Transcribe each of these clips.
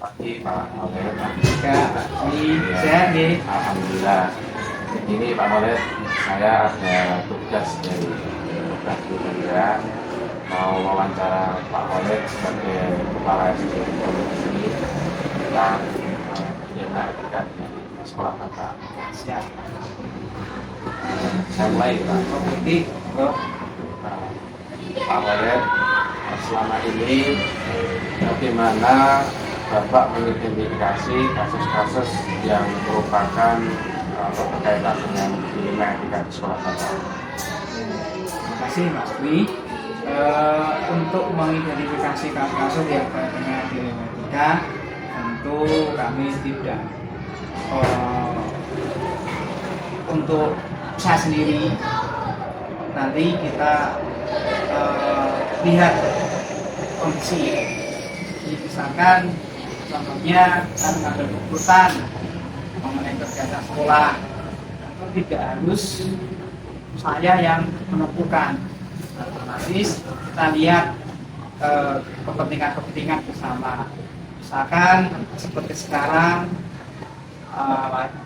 pagi Pak Maulid. Ya, sehat nih. Alhamdulillah. Ini Pak Maulid, saya ada tugas dari Program Bunda mau wawancara Pak Maulid sebagai kepala SDM ini tentang bagaimana etika di sekolah Bapak. Siap. Saya mulai Pak. Oke, bro. Pak Maulid, selama ini bagaimana Bapak mengidentifikasi kasus-kasus yang merupakan berkaitan dengan dilema etika di sekolah Bapak? Terima kasih Mas Dwi. Untuk mengidentifikasi kasus-kasus yang berkaitan dengan dilema etika, tentu kami tidak untuk saya sendiri. Nanti kita lihat kondisi. Misalkan contohnya kan ada keputusan mengenai kegiatan sekolah, itu tidak harus saya yang menentukan. Otomatis kita lihat kepentingan bersama. Misalkan seperti sekarang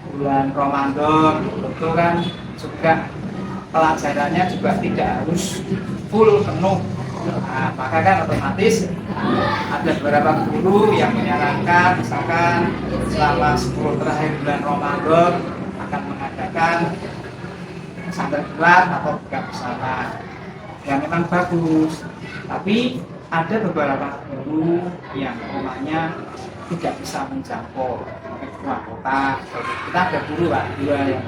bulan Ramadan, itu kan juga pelajarannya juga tidak harus full penuh. Nah, maka kan otomatis ada beberapa guru yang menyarankan misalkan selama 10 terakhir bulan Ramadan akan mengadakan sambil gelar atau buka bersama yang memang bagus, tapi ada beberapa guru yang rumahnya tidak bisa menjangkau keluar kota. Kita ada guru Pak, dua yang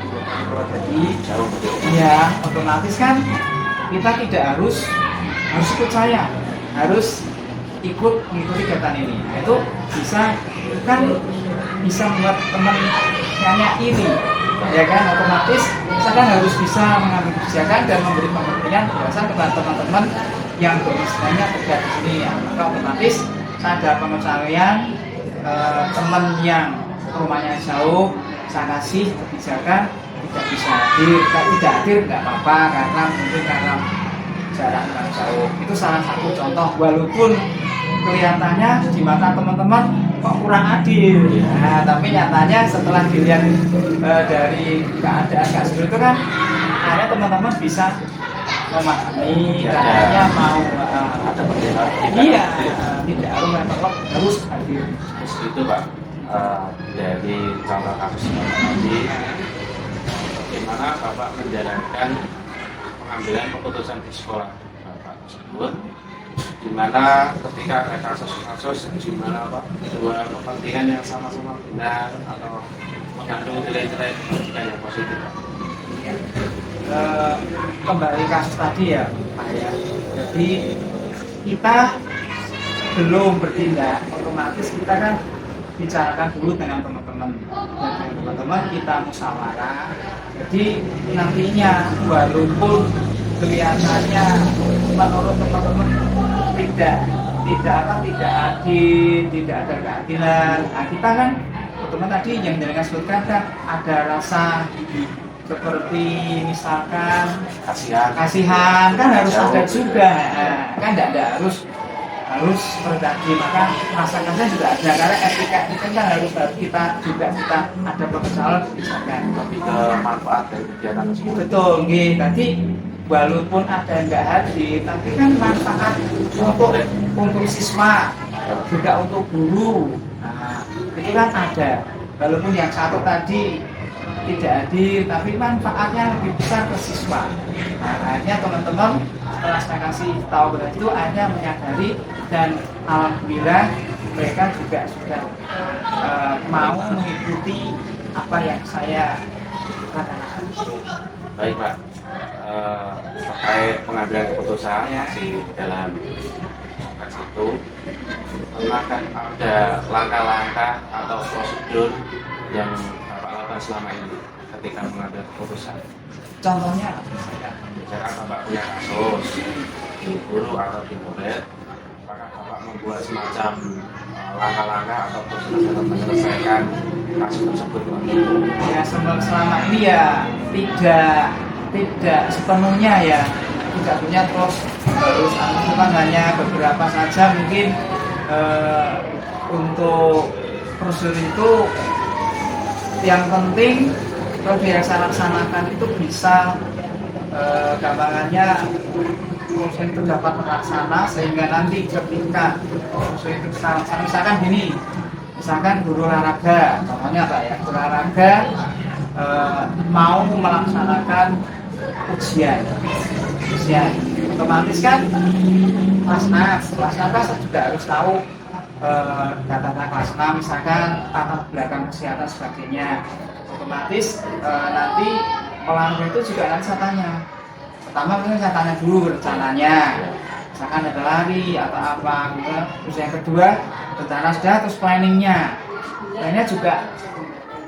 jadi Jauh betul. ya otomatis kan kita tidak harus ikut saya, harus ikut mengikuti kegiatan ini. Nah, itu bisa kan bisa membuat teman nanya ini, ya kan otomatis saya kan harus bisa mengambil kebijakan dan memberi pengertian berdasarkan kepada teman-teman yang bermisalnya kerja di sini. Ya, maka otomatis saya ada pengecualian teman yang rumahnya jauh, saya kasih kebijakan tidak bisa hadir, tidak hadir nggak apa-apa karena mungkin karena jarak yang jauh. Itu salah satu contoh, walaupun kelihatannya di mata teman-teman kok kurang adil. Nah, tapi nyatanya setelah dilihat dari keadaan kasus itu kan akhirnya teman-teman bisa memahami, kayaknya mau Ada perbedaan. iya, tidak harus hadir. Itu Pak, dari contoh kasus tadi, bagaimana Bapak menjalankan pengambilan keputusan di sekolah Bapak tersebut, di mana ketika ada kasus-kasus di mana Pak dua kepentingan yang sama-sama benar atau mengandung nilai-nilai pendidikan yang positif Pak. Kembali kasus tadi ya Pak ya. Jadi kita belum bertindak, otomatis kita kan bicarakan dulu dengan teman-teman, dan dengan teman-teman kita musyawarah. Jadi nantinya walaupun kelihatannya menurut teman-teman tidak adil, tidak ada keadilan, nah, kita kan teman tadi yang dengan sebutkan kan ada rasa seperti misalkan kasihan kan harus ada juga. Nah, kan tidak harus berdaging, maka rasa kasihan juga ada karena etika itu kan harus kita ada pengesalan kebijakan. Lebih ke manfaat dari kegiatan tersebut. Betul, nggih. Tadi walaupun ada yang nggak hadir, tapi kan manfaat untuk siswa, juga untuk guru. Nah, itu kan ada. Walaupun yang satu tadi tidak hadir, tapi manfaatnya lebih besar ke siswa. Nah, akhirnya teman-teman setelah saya kasih tahu itu akhirnya menyadari dan alhamdulillah mereka juga sudah mau mengikuti apa yang saya katakan. Baik Pak, terkait pengambilan keputusan masih dalam proses itu, akan ada langkah-langkah atau prosedur yang Bapak lakukan selama ini ketika mengambil keputusan. Contohnya Misalkan Bapak punya kasus di guru atau di murid, apakah Bapak membuat semacam langkah-langkah atau prosedur dalam menyelesaikan kasus tersebut Pak? ya selama ini ya tidak sepenuhnya ya, tidak punya terus harus hanya beberapa saja mungkin untuk prosedur itu yang penting kalau dilaksanakan itu bisa gampangannya prosedur itu dapat terlaksana sehingga nanti ketika prosedur itu terlaksana, misalkan gini, misalkan guru olahraga, contohnya apa ya, guru olahraga mau melaksanakan ujian, otomatis kan kelas atas juga harus tahu data kelas 6, misalkan latar belakang kesehatan sebagainya. Otomatis nanti olahraga itu juga nanti saya tanya. Pertama mungkin saya tanya dulu rencananya, misalkan ada lari atau apa gitu. Terus yang kedua rencana sudah, terus planningnya juga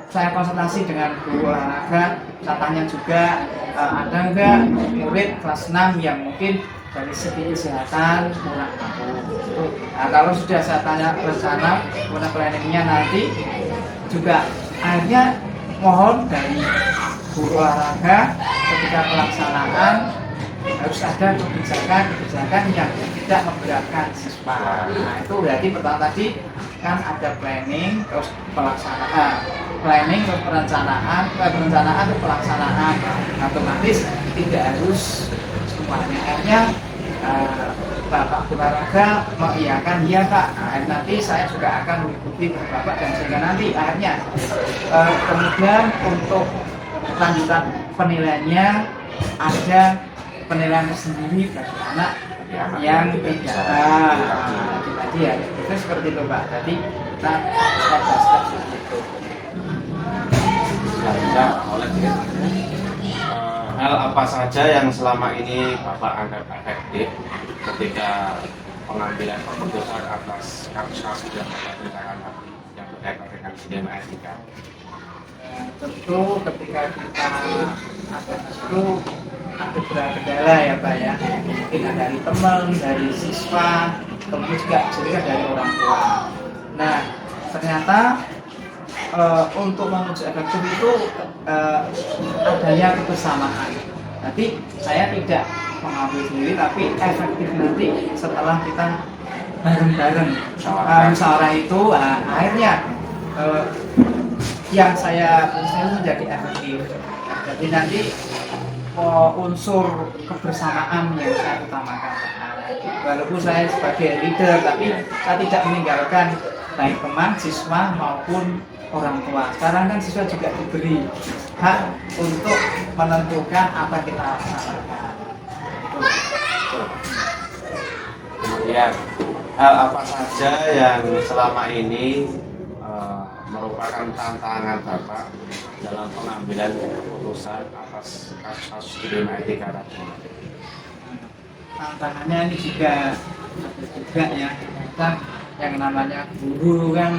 saya konsultasi dengan guru olahraga. Saya tanya juga ada enggak murid kelas 6 yang mungkin dari segi kesehatan kurang mampu. Nah, kalau sudah saya tanya rencana, kemudian planningnya nanti juga akhirnya mohon dari guru olahraga ketika pelaksanaan harus ada kebijakan yang tidak memberatkan siswa. Nah, itu berarti pertama tadi kan ada planning, terus pelaksanaan, planning terus perencanaan terus pelaksanaan. Otomatis tidak harus semuanya. Akhirnya Bapak guru olahraga mengiyakan iya Pak. Nah, nanti saya juga akan mengikuti Bapak dan sehingga nanti akhirnya kemudian untuk lanjutan penilaiannya ada penilaian tersendiri bagi anak yang tidak tadi ya itu seperti itu Pak. Tadi kita step seperti itu. Selanjutnya oleh hal apa saja yang selama ini Bapak anggap efektif ketika pengambilan keputusan atas kasus-kasus yang Bapak ceritakan tadi yang berkaitan dengan skema etika? Tentu ketika kita ada itu ada kendala ya Pak ya, mungkin dari teman, dari siswa, kemudian juga dari orang tua. Nah ternyata untuk menuju efektif itu adanya kebersamaan. Jadi saya tidak mengambil sendiri, tapi efektif nanti setelah kita bareng-bareng musyawarah itu akhirnya yang saya menjadi efektif. Jadi nanti unsur kebersamaan yang saya utamakan. Walaupun saya sebagai leader, tapi saya tidak meninggalkan baik teman, siswa maupun orang tua. Sekarang kan siswa juga diberi hak untuk menentukan apa kita laksanakan. Kemudian hal apa saja yang selama ini merupakan tantangan Bapak dalam pengambilan keputusan atas kasus-kasus skema etika tadi? Tantangannya ini juga ya, kita yang namanya guru kan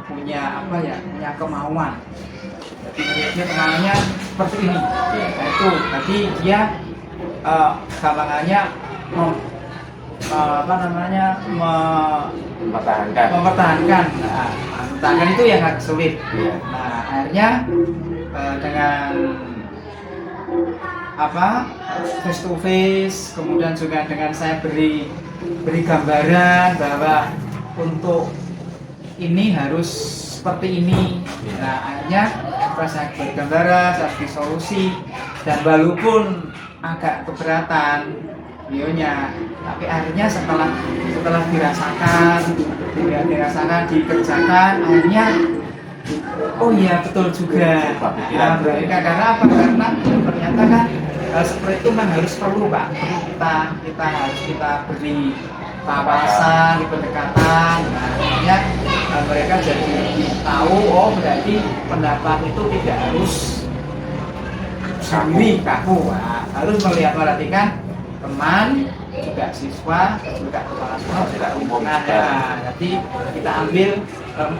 punya punya kemauan. Jadi dia kemauannya seperti ini, yaitu tadi dia gampangannya mempertahankan. Mempertahankan itu yang agak sulit. Nah, akhirnya dengan face to face, kemudian juga dengan saya beri gambaran bahwa untuk ini harus seperti ini. Nah, akhirnya saya beri gambaran, saya beri solusi, dan walaupun agak keberatan beliaunya, tapi akhirnya setelah dirasakan, dikerjakan, akhirnya oh iya betul juga. Karena apa? Karena ternyata kan seperti itu memang harus perlu Pak. Kita harus beri wawasan, pendekatan. Nah, akhirnya mereka jadi tahu, oh berarti pendapat itu tidak harus sendiri kaku. Nah, harus memperhatikan teman, juga siswa, juga kepala sekolah, juga umum. Nah, jadi kita ambil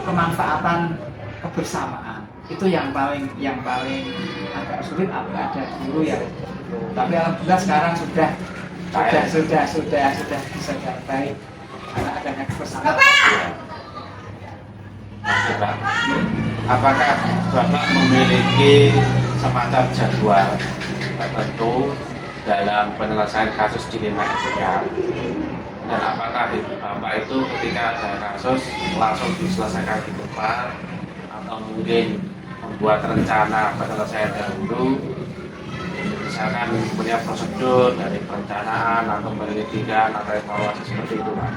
kemanfaatan kebersamaan. Itu yang paling agak sulit ada guru ya. Tapi alhamdulillah sekarang sudah bisa baik karena adanya kebersamaan. Apakah Bapak memiliki semacam jadwal tertentu dalam penyelesaian kasus dilema etika, dan apakah Bapak itu ketika ada kasus langsung diselesaikan di depan, atau mungkin membuat rencana penyelesaian dahulu, misalkan punya prosedur dari perencanaan atau penyelidikan atau evaluasi seperti itu Pak?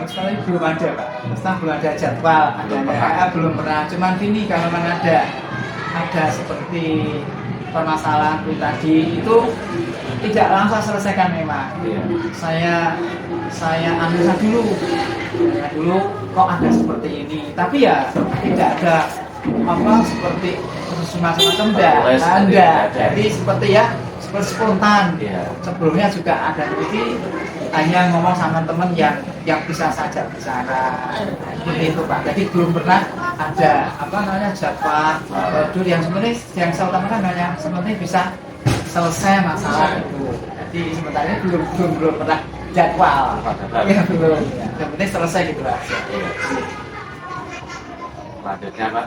Sekali belum ada Pak, setelah belum ada jadwal, belum pernah. Cuman gini, kalau memang ada seperti permasalahan tadi itu tidak langsung selesaikan memang. Saya analisa dulu kok ada seperti ini. Tapi ya tidak ada seperti semacam enggak. Jadi seperti seperti spontan. Sebelumnya juga ada hanya ngomong sama teman yang bisa saja bicara seperti itu Pak. Jadi belum pernah ada jadwal prosedur yang sebenarnya yang saya utamakan hanya sebenarnya bisa selesai masalah itu. Jadi sementara ini belum pernah jadwal. Belum. Yang penting selesai gitu aja. Selanjutnya Pak,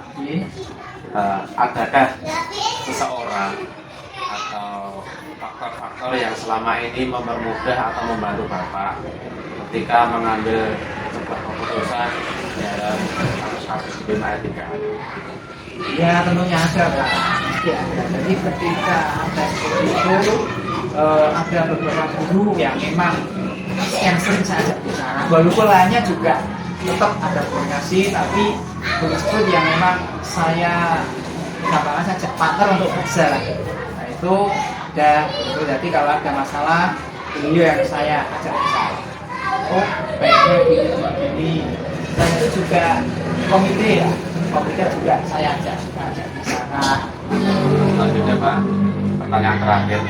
adakah seseorang atau faktor-faktor yang selama ini mempermudah atau membantu Bapak ketika mengambil sebuah keputusan dalam kasus-kasus bima etika? Ya tentunya ada Pak. Ya, jadi ketika ada seperti itu ada beberapa guru yang memang yang sering saya ajak bicara. Walaupun lainnya juga tetap ada komunikasi, tapi guru yang memang saya katakan saja partner untuk belajar. Nah itu udah itu. Jadi kalau ada masalah beliau yang saya ajak bicara. Oh baiknya ini. Dan itu juga komite juga saya ajak bicara. Selanjutnya Pak, pertanyaan terakhir.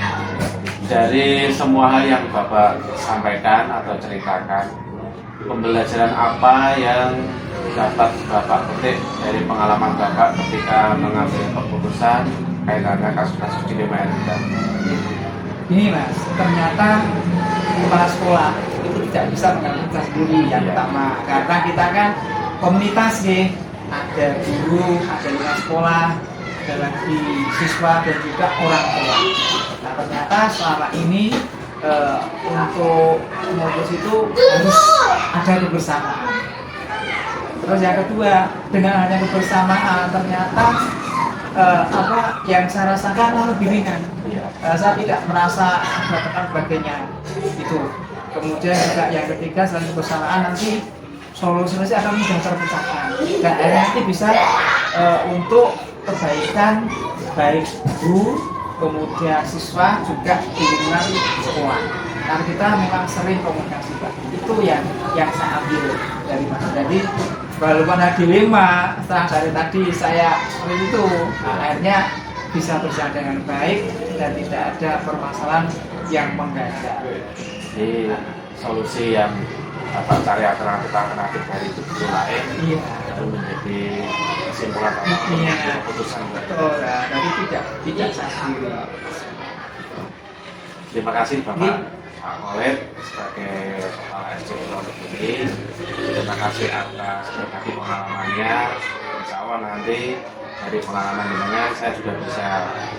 Dari semua hal yang Bapak sampaikan atau ceritakan, pembelajaran apa yang dapat Bapak petik dari pengalaman Bapak ketika mengambil keputusan kaitannya kasus-kasus di bima etika? Ini Mas, ternyata kepala sekolah itu tidak bisa mengambil tugas sendiri yang pertama, karena kita kan komunitas ada guru, ada lingkungan sekolah, ada lagi siswa dan juga orang tua. Nah ternyata selama ini untuk modus itu harus ada kebersamaan. Terus yang kedua, dengan adanya kebersamaan ternyata yang saya rasakan lebih ringan. Saya tidak merasa ada tekan sebagainya itu. Kemudian juga yang ketiga, selain kebersamaan nanti solusi akan mudah terpecahkan dan akhirnya nanti bisa untuk kebaikan baik guru, kemudian siswa juga di lingkungan sekolah. Karena kita memang sering komunikasi Pak. Itu yang saya ambil dari Mas. Jadi walaupun ada dilema setelah dari tadi saya seperti itu, akhirnya bisa berjalan dengan baik dan tidak ada permasalahan yang mengganjal. Jadi solusi yang cari alternatif dari guru lain lalu menjadi kesimpulan atau keputusan. Betul, jadi tidak saya sendiri. Terima kasih Bapak Pak Khalid sebagai kepala SD Pondok Gede. Terima kasih atas berbagi pengalamannya. Insya Allah nanti dari pengalaman dengan saya juga bisa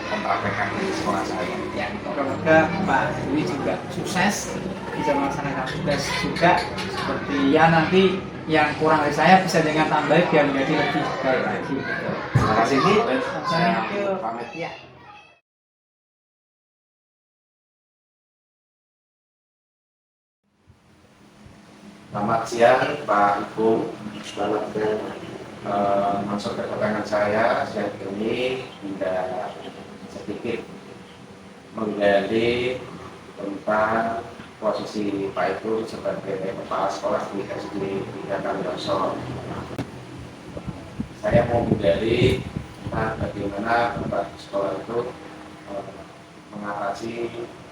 mempraktekkan di sekolah saya. Semoga Pak Dwi juga sukses bisa melaksanakan tugas juga seperti nanti yang kurang dari saya bisa dengan tambah biar menjadi lebih baik lagi. Terima kasih Bu. Saya pamit. Ya. Selamat siang Pak Ibu. Selamat masuk ke pertanyaan saya. Siang ini tidak sedikit menggali tentang posisi Pak Ibu sebagai kepala sekolah di SD 3 Kalijoso. Saya mau menggali tentang bagaimana Bapak sekolah itu mengatasi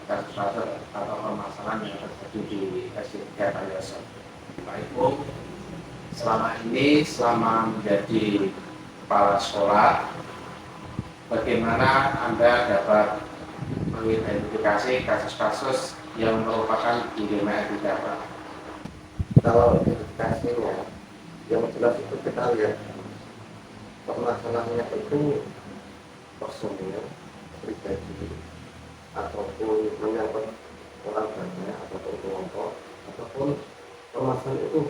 kasus-kasus atau permasalahan yang terjadi di SD 3 Kalijoso. Pak Ibu, selama menjadi kepala sekolah, bagaimana Anda dapat mengidentifikasi kasus-kasus yang merupakan bima etika, Pak? Kalau identifikasinya, yang jelas itu kita lihat permasalahannya itu personil, pribadi, ataupun menyangkut orang banyak ataupun kelompok, ataupun kepuasan itu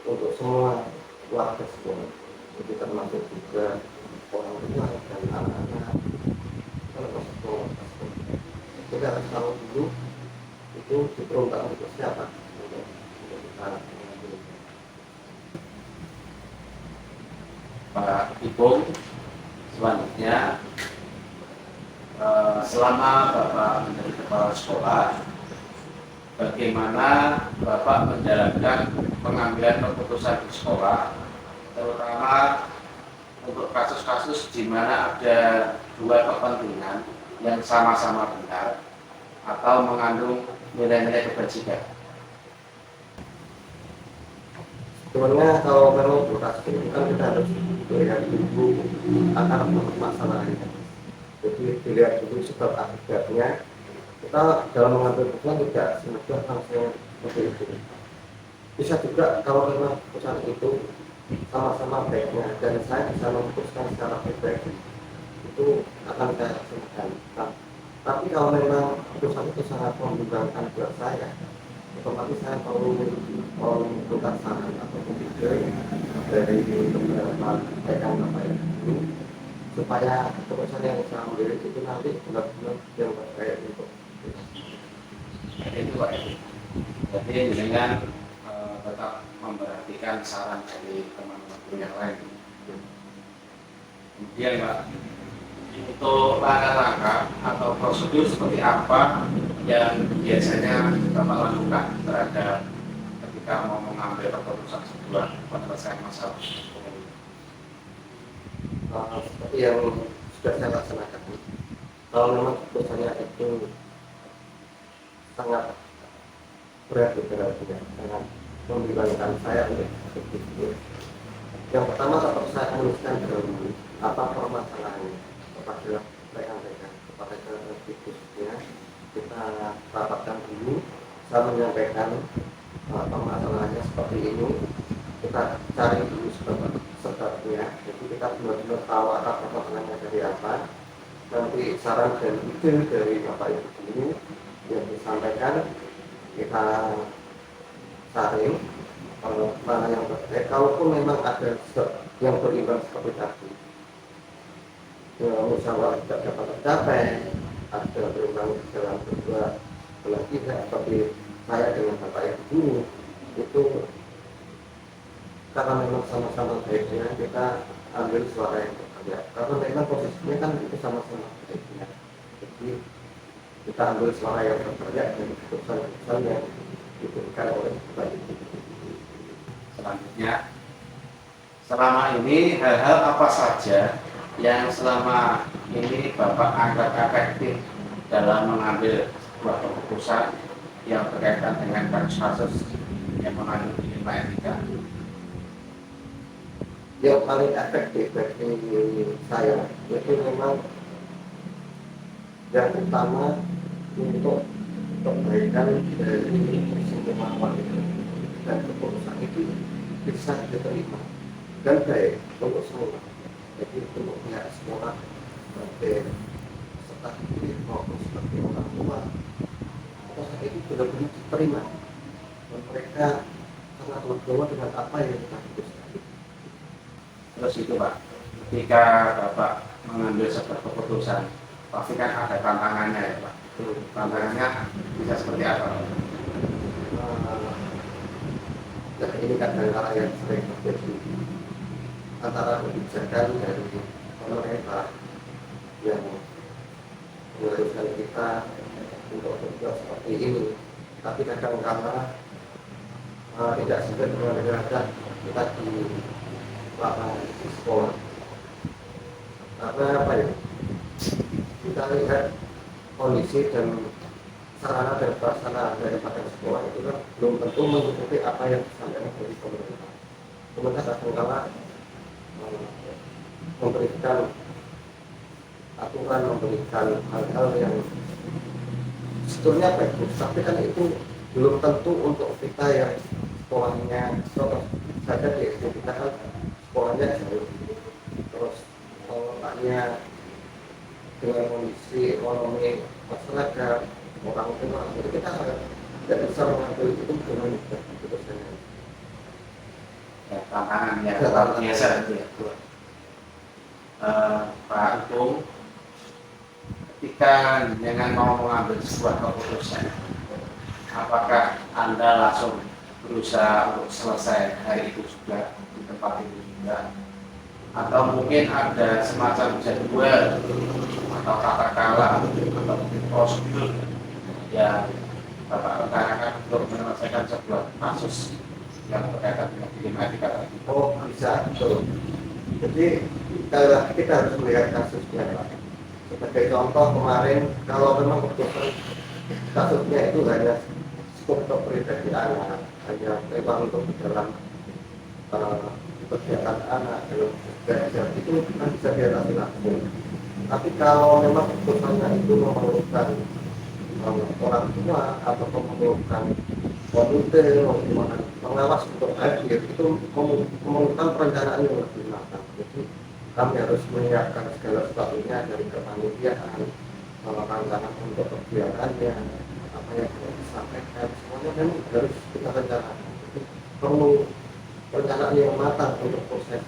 untuk semua warga semua, jadi termasuk juga orang tua dan anak-anak, termasuk semua warga semua. Kita harus tahu dulu itu diperuntukkan untuk siapa, untuk kita mengambil. Pak Ipung, selanjutnya selama Bapak menjadi kepala sekolah, bagaimana Bapak menjalankan pengambilan keputusan di sekolah, terutama untuk kasus-kasus di mana ada dua kepentingan yang sama-sama benar atau mengandung nilai-nilai kebajikan. Sebenarnya kalau memang berkas ini kan kita harus melihat dulu akar masalahnya. Jadi dilihat dulu sebab akibatnya. Kita dalam mengambil keputusan tidak semudah langsung seperti itu. Bisa juga kalau memang keputusan itu sama-sama baiknya dan saya bisa memutuskan secara pribadi, itu akan saya laksanakan. Tapi kalau memang keputusan itu sangat membebankan buat saya, otomatis saya perlu meminta saran atau ide dari beberapa rekan saya dulu, supaya keputusan yang saya ambil itu nanti benar-benar yang terbaik untuk Itu Pak Edi. Jadi dengan tetap memperhatikan saran dari teman-teman yang lain. Kemudian Pak, untuk langkah-langkah atau prosedur seperti apa yang biasanya Bapak lakukan terhadap ketika mau mengambil keputusan sebuah penyelesaian masalah? seperti yang sudah saya laksanakan. Kalau memang keputusannya itu sangat berat berarti sangat membebankan saya untuk berpikir. Yang pertama tetap saya menuliskan dulu apa permasalahannya kepada rekan-rekan, kepada khususnya kita rapatkan dulu. Saya menyampaikan permasalahannya seperti ini, kita cari dulu sebabnya. Jadi kita benar-benar tahu akar permasalahannya dari apa. Nanti saran dan ide dari Bapak Ibu guru yang disampaikan kita saring mana yang terbaik. Kalaupun memang ada yang berimbang seperti tadi, musyawarah tidak dapat tercapai, ada berimbang dalam berdua belah pihak seperti saya dengan Bapak Ibu guru, itu karena memang sama-sama baiknya kita ambil suara yang terbanyak, karena memang posisinya kan itu sama-sama baiknya. Jadi kita ambil suara yang terbanyak dari keputusan yang diberikan oleh Bapak Ibu. Selanjutnya, selama ini hal-hal apa saja yang selama ini Bapak anggap efektif dalam mengambil sebuah keputusan yang berkaitan dengan kasus-kasus yang mengandung nilai etika? Yang paling efektif bagi saya itu memang yang utama untuk kebaikan dari semua warga dan keputusan itu bisa diterima dan baik untuk semua. Jadi untuk pihak sekolah, sebagai peserta didik maupun sebagai orang tua, keputusan itu benar-benar diterima dan mereka sangat legowo dengan apa yang kita putuskan. Terus itu Pak, ketika Bapak mengambil sebuah keputusan, pasti kan ada tantangannya ya Pak. Tantangannya bisa seperti apa Pak? Nah, ini kan antara yang sering terjadi antara kebijakan dari pemerintah yang mengharuskan kita untuk berbuat seperti ini, tapi kadang-kala tidak sampai dengan kita di lapangan di sekolah. Karena apa ya? Kita lihat kondisi dan sarana dan prasarana daripada sekolah itu kan belum tentu mengikuti apa yang disampaikan dari pemerintah. Pemerintah kadang-kala memberikan aturan, memberikan hal-hal yang sebetulnya bagus, tapi kan itu belum tentu untuk kita yang sekolahnya contoh saja di SD kita kan sekolahnya jauh, terus letaknya dengan kondisi ekonomi masyarakat orang tua, jadi kita tidak bisa mengambil itu dengan mudah keputusannya. yang luar biasa itu ya. Pak Ipung, ketika dengan mau mengambil sebuah keputusan, apakah Anda langsung berusaha untuk selesai hari itu juga di tempat itu juga, atau mungkin ada semacam jadwal atau tata cara atau mungkin prosedur yang Bapak rencanakan untuk menyelesaikan sebuah kasus yang berkaitan dengan dilematika tadi? Oh, bisa, betul. Jadi kita harus melihat kasusnya, Pak. Sebagai contoh kemarin, kalau memang keputusan kasusnya itu hanya skup pribadi anak, hanya memang untuk dalam kegiatan anak, dalam belajar itu kan bisa diatasi langsung. Tapi kalau memang keputusannya itu memerlukan orang tua atau memerlukan komite pengawas untuk hadir, itu memerlukan perencanaan yang lebih matang. Jadi kami harus menyiapkan segala sesuatunya dari kepanitiaan, rancangan untuk kegiatannya, apa yang harus disampaikan, semuanya memang harus kita rencanakan. Jadi perlu perencanaan yang matang untuk proses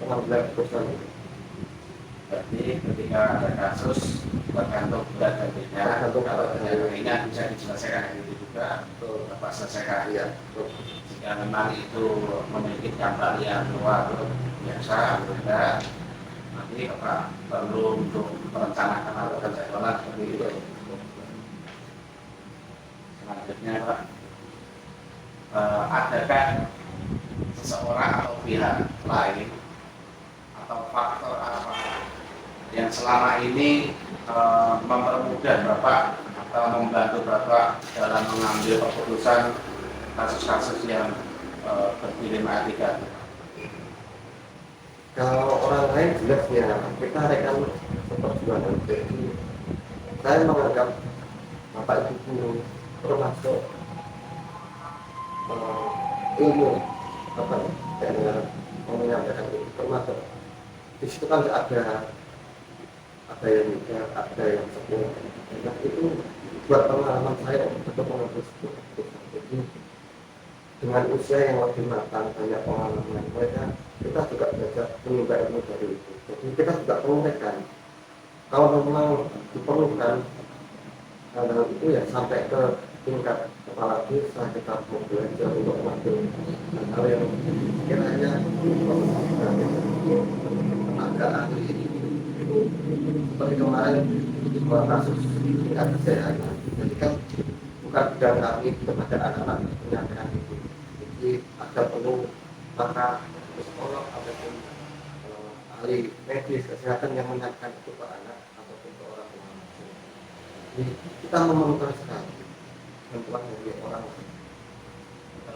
pengambilan keputusan itu. Berarti ketika ada kasus tergantung berat badannya, kalau yang ringan bisa diselesaikan hari itu juga, Bapak selesaikan. Ya, Jika memang itu memiliki dampak yang luar biasa, berbeda, nanti Bapak perlu untuk merencanakan atau jadwalan seperti itu. Selanjutnya Pak, adakah seseorang atau pihak lain atau faktor apa yang selama ini mempermudah Bapak atau membantu Bapak dalam mengambil keputusan kasus-kasus yang berdilematika? kalau orang lain jelas ya kita rekan seperjuangan. Jadi saya menganggap Bapak Ibu guru termasuk ilmu apa dengan menyampaikan itu, termasuk di situ kan ada yang muda, ada yang sepuh. Nah, itu buat pengalaman saya untuk mengambil sebuah keputusan. Jadi dengan usia yang lebih matang, banyak pengalaman mereka, kita juga belajar menimba ilmu dari itu. Jadi kita juga mengurekan kalau memang diperlukan hal itu ya sampai ke tingkat kepala desa, kita mau belajar untuk mengambil hal yang kiranya tenaga ahli itu seperti kemarin sebuah kasus tingkat kesehatan. Jadi kan bukan bidang kami kepada anak-anak penyampaian itu. Jadi ada perlu maka psikolog ataupun ahli medis kesehatan yang menyampaikan itu ke anak ataupun ke orang tua. Jadi kita memerlukan sekali bantuan dari orang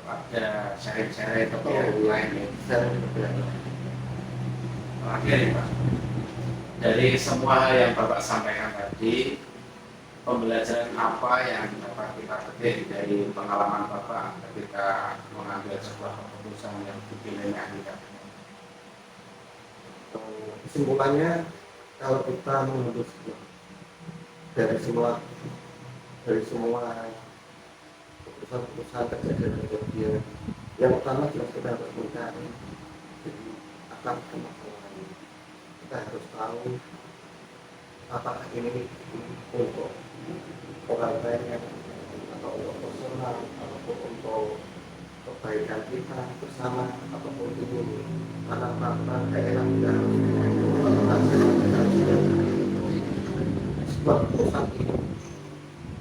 Ada syarat-syarat atau yang lain ya? secara berbeda. Terakhir Pak, dari semua hal yang Bapak sampaikan tadi, pembelajaran apa yang dapat kita petik dari pengalaman Bapak ketika mengambil sebuah keputusan yang dilematika? Kesimpulannya, kalau kita mengambil sebuah dari semua keputusan kejadian yang utama jelas kita harus mencari akar permasalahan. Kita harus tahu apakah ini untuk orang lain atau untuk personal ataupun untuk kebaikan kita bersama ataupun ini anak-anak daerah kita sebuah keputusan ini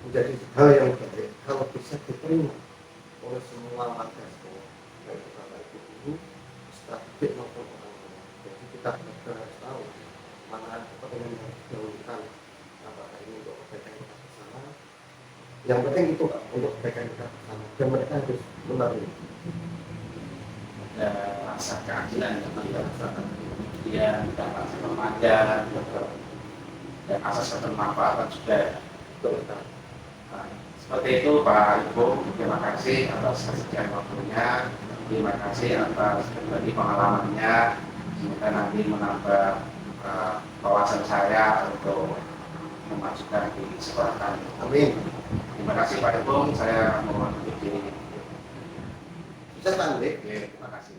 menjadi hal yang baik kalau bisa diterima oleh semua warga sekolah, baik itu bapak ibu guru, peserta didik maupun orang tua. Jadi kita harus tahu mana yang harus didahulukan, apakah ini untuk kebaikan kita bersama. Yang penting itu Pak, untuk kebaikan kita bersama dan mereka harus menerima. Ada rasa keadilan yang tidak kemudian dapat remaja dan asas kebermanfaatan juga. Nah, seperti itu Pak Ibu, terima kasih atas kesediaan waktunya, terima kasih atas berbagi pengalamannya, semoga nanti menambah wawasan saya untuk memajukan di sekolah kami. Amin. Terima kasih Pak Ibu, saya mohon untuk diri. Bisa Pak Andri? Oke, terima kasih.